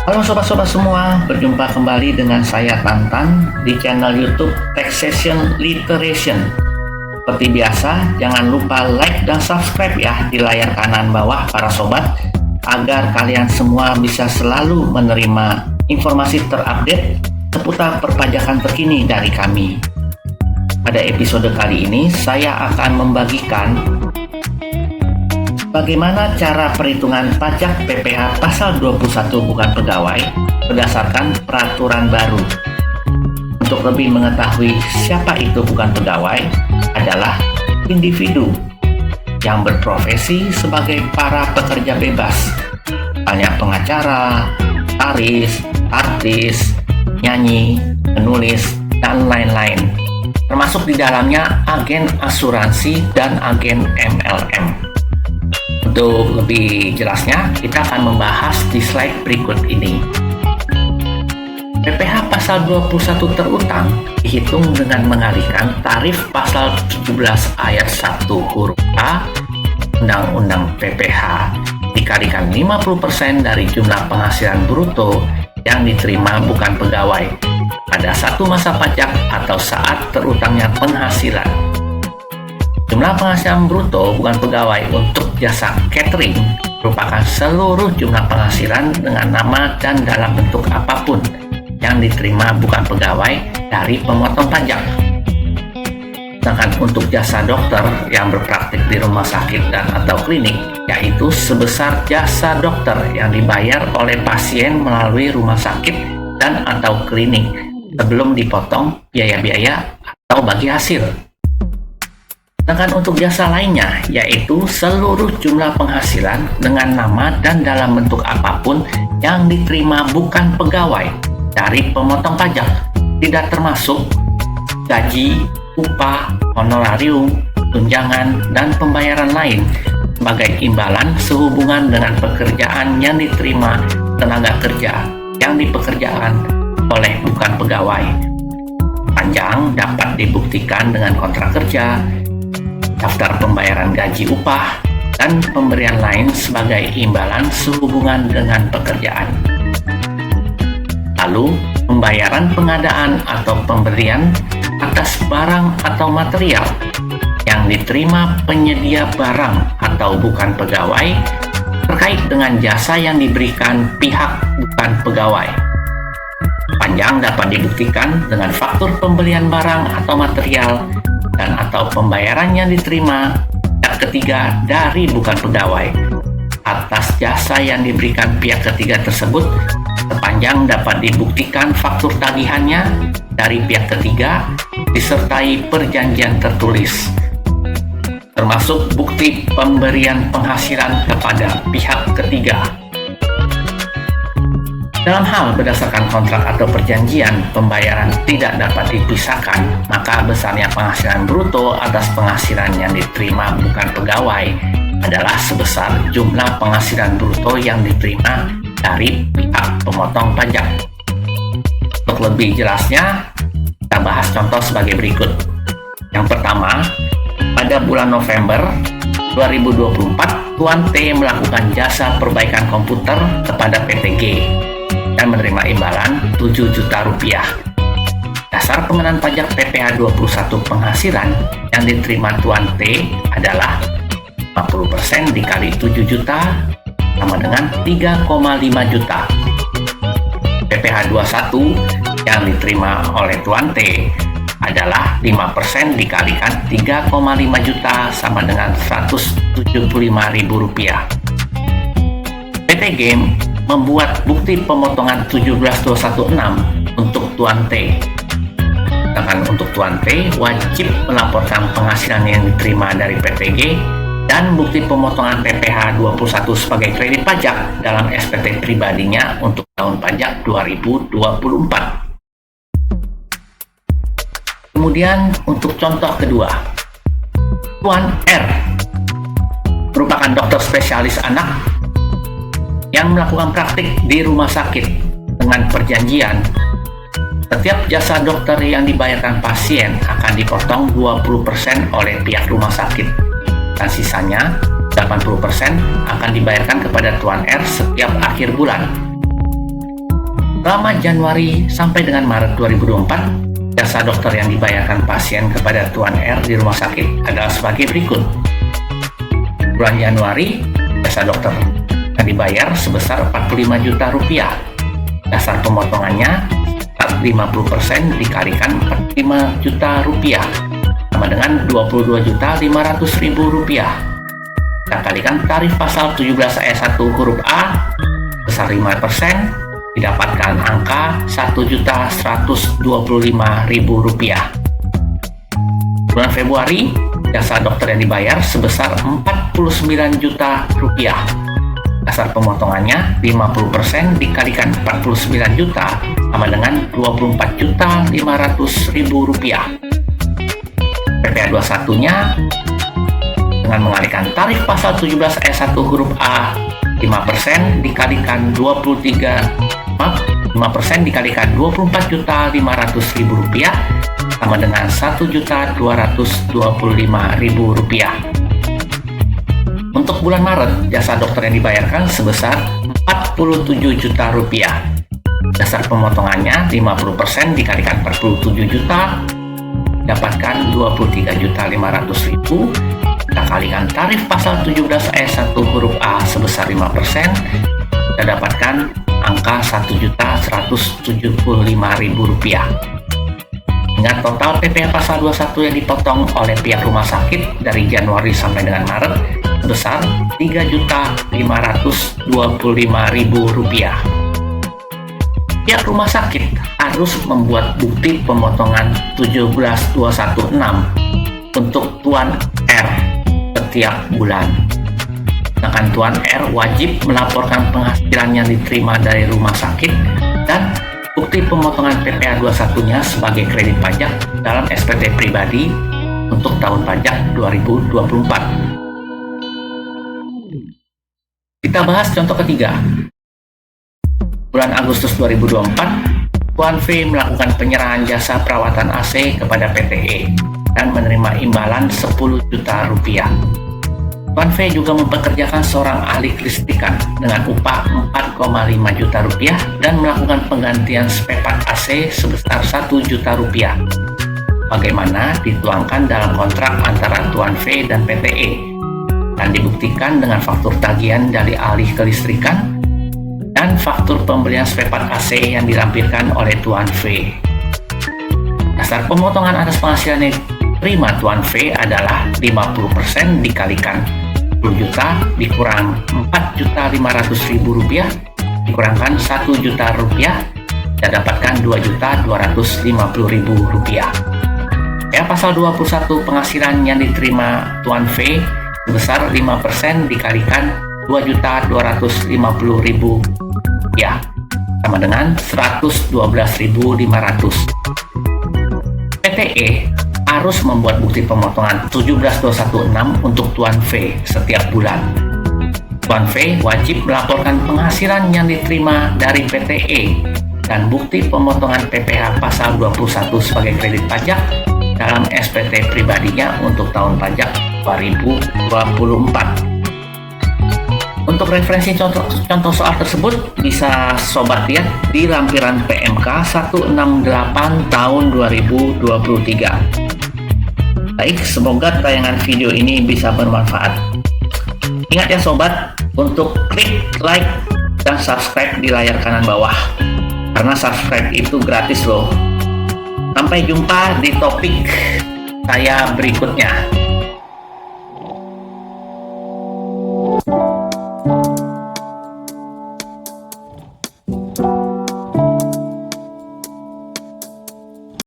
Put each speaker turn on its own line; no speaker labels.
Halo sobat-sobat semua, berjumpa kembali dengan saya Tantan di channel YouTube Taxation Literation. Seperti biasa, jangan lupa like dan subscribe ya di layar kanan bawah para sobat, agar kalian semua bisa selalu menerima informasi terupdate seputar perpajakan terkini dari kami. Pada episode kali ini, saya akan membagikan bagaimana cara perhitungan pajak PPh pasal 21 bukan pegawai berdasarkan peraturan baru. Untuk lebih mengetahui siapa itu bukan pegawai adalah individu yang berprofesi sebagai para pekerja bebas, misalnya pengacara, artis, nyanyi, penulis, dan lain-lain. Termasuk di dalamnya agen asuransi dan agen MLM. Untuk lebih jelasnya, kita akan membahas di slide berikut ini. PPh pasal 21 terutang dihitung dengan mengalihkan tarif pasal 17 ayat 1 huruf A Undang-Undang PPh dikalikan 50% dari jumlah penghasilan bruto yang diterima bukan pegawai pada satu masa pajak atau saat terutangnya penghasilan. Jumlah penghasilan bruto bukan pegawai untuk jasa catering merupakan seluruh jumlah penghasilan dengan nama dan dalam bentuk apapun yang diterima bukan pegawai dari pemotong pajak. Sedangkan untuk jasa dokter yang berpraktik di rumah sakit dan atau klinik, yaitu sebesar jasa dokter yang dibayar oleh pasien melalui rumah sakit dan atau klinik sebelum dipotong biaya-biaya atau bagi hasil. Sedangkan untuk jasa lainnya, yaitu seluruh jumlah penghasilan dengan nama dan dalam bentuk apapun yang diterima bukan pegawai dari pemotong pajak, tidak termasuk gaji, upah, honorarium, tunjangan, dan pembayaran lain sebagai imbalan sehubungan dengan pekerjaan yang diterima tenaga kerja yang dipekerjakan oleh bukan pegawai. Panjang dapat dibuktikan dengan kontrak kerja, daftar pembayaran gaji upah, dan pemberian lain sebagai imbalan sehubungan dengan pekerjaan. Lalu, pembayaran pengadaan atau pemberian atas barang atau material yang diterima penyedia barang atau bukan pegawai terkait dengan jasa yang diberikan pihak bukan pegawai. Panjang dapat dibuktikan dengan faktur pembelian barang atau material dan atau pembayaran yang diterima pihak ketiga dari bukan pegawai atas jasa yang diberikan pihak ketiga tersebut, sepanjang dapat dibuktikan faktur tagihannya dari pihak ketiga disertai perjanjian tertulis, termasuk bukti pemberian penghasilan kepada pihak ketiga. Dalam hal berdasarkan kontrak atau perjanjian, pembayaran tidak dapat dipisahkan, maka besarnya penghasilan bruto atas penghasilan yang diterima bukan pegawai adalah sebesar jumlah penghasilan bruto yang diterima dari pihak pemotong pajak. Untuk lebih jelasnya, kita bahas contoh sebagai berikut. Yang pertama, pada bulan November 2024, Tuan T melakukan jasa perbaikan komputer kepada PT G dan menerima imbalan 7 juta rupiah. Dasar pengenaan pajak PPh 21 penghasilan yang diterima Tuan T adalah 50% dikali 7 juta sama dengan 3,5 juta. PPh 21 yang diterima oleh Tuan T adalah 5% dikalikan 3,5 juta sama dengan Rp175.000. PT Game membuat bukti pemotongan 17.216 untuk Tuan T. Sedangkan untuk Tuan T wajib melaporkan penghasilan yang diterima dari PT G dan bukti pemotongan PPh 21 sebagai kredit pajak dalam SPT pribadinya untuk tahun pajak 2024. Kemudian untuk contoh kedua, Tuan R merupakan dokter spesialis anak yang melakukan praktik di rumah sakit dengan perjanjian setiap jasa dokter yang dibayarkan pasien akan dipotong 20% oleh pihak rumah sakit dan sisanya 80% akan dibayarkan kepada Tuan R setiap akhir bulan. Selama Januari sampai dengan Maret 2024, jasa dokter yang dibayarkan pasien kepada Tuan R di rumah sakit adalah sebagai berikut. Bulan Januari, jasa dokter yang dibayar sebesar 45 juta rupiah. Dasar pemotongannya 50% dikalikan 45 juta rupiah sama dengan 22.500.000 rupiah. Kita kalikan tarif pasal 17 ayat 1 huruf A besar 5%, didapatkan angka 1.125.000 rupiah. Bulan Februari, jasa dokter yang dibayar sebesar 49 juta rupiah. Dasar pemotongannya 50% dikalikan 49 juta sama dengan 24.500.000 rupiah. PPh 21-nya dengan mengalihkan tarif pasal 17 ayat 1 huruf A 5% dikalikan 5% dikalikan 24.500.000 rupiah sama dengan 1.225.000 rupiah. Untuk bulan Maret, jasa dokter yang dibayarkan sebesar 47 juta rupiah. Dasar pemotongannya 50% dikalikan 47 juta, dapatkan 23.500.000. Kita kalikan tarif pasal 17 ayat 1 huruf A sebesar 5%, kita dapatkan angka 1.175.000 rupiah. Ingat total PPh pasal 21 yang dipotong oleh pihak rumah sakit dari Januari sampai dengan Maret sebesar 3.525.000 rupiah. Pihak rumah sakit harus membuat bukti pemotongan 17216 untuk Tuan R setiap bulan. Sedangkan Tuan R wajib melaporkan penghasilan yang diterima dari rumah sakit dan bukti pemotongan PPh 21-nya sebagai kredit pajak dalam SPT pribadi untuk tahun pajak 2024. Kita bahas contoh ketiga. Bulan Agustus 2024, Tuan V melakukan penyerahan jasa perawatan AC kepada PTE dan menerima imbalan 10 juta rupiah. Tuan V juga mempekerjakan seorang ahli kelistrikan dengan upah 4,5 juta rupiah dan melakukan penggantian spare part AC sebesar 1 juta rupiah. Bagaimana dituangkan dalam kontrak antara Tuan V dan PTE dan dibuktikan dengan faktur tagihan dari ahli kelistrikan dan faktur pembelian spare part AC yang dilampirkan oleh Tuan V. Dasar pemotongan atas penghasilan yang diterima Tuan V adalah 50% dikalikan 10 juta dikurang 4.500.000 rupiah dikurangkan 1 juta rupiah dan dapatkan 2.250.000 rupiah. Ya, pasal 21 penghasilan yang diterima Tuan V sebesar 5% dikalikan 2.250.000 rupiah sama dengan 112.500. PTE harus membuat bukti pemotongan 17216 untuk Tuan V setiap bulan. Tuan V wajib melaporkan penghasilan yang diterima dari PTE dan bukti pemotongan PPh pasal 21 sebagai kredit pajak dalam SPT pribadinya untuk tahun pajak 2024. Untuk referensi contoh soal tersebut bisa sobat lihat di lampiran PMK 168 tahun 2023. Baik, semoga tayangan video ini bisa bermanfaat. Ingat ya sobat, untuk klik like dan subscribe di layar kanan bawah, karena subscribe itu gratis loh. Sampai jumpa di topik saya berikutnya.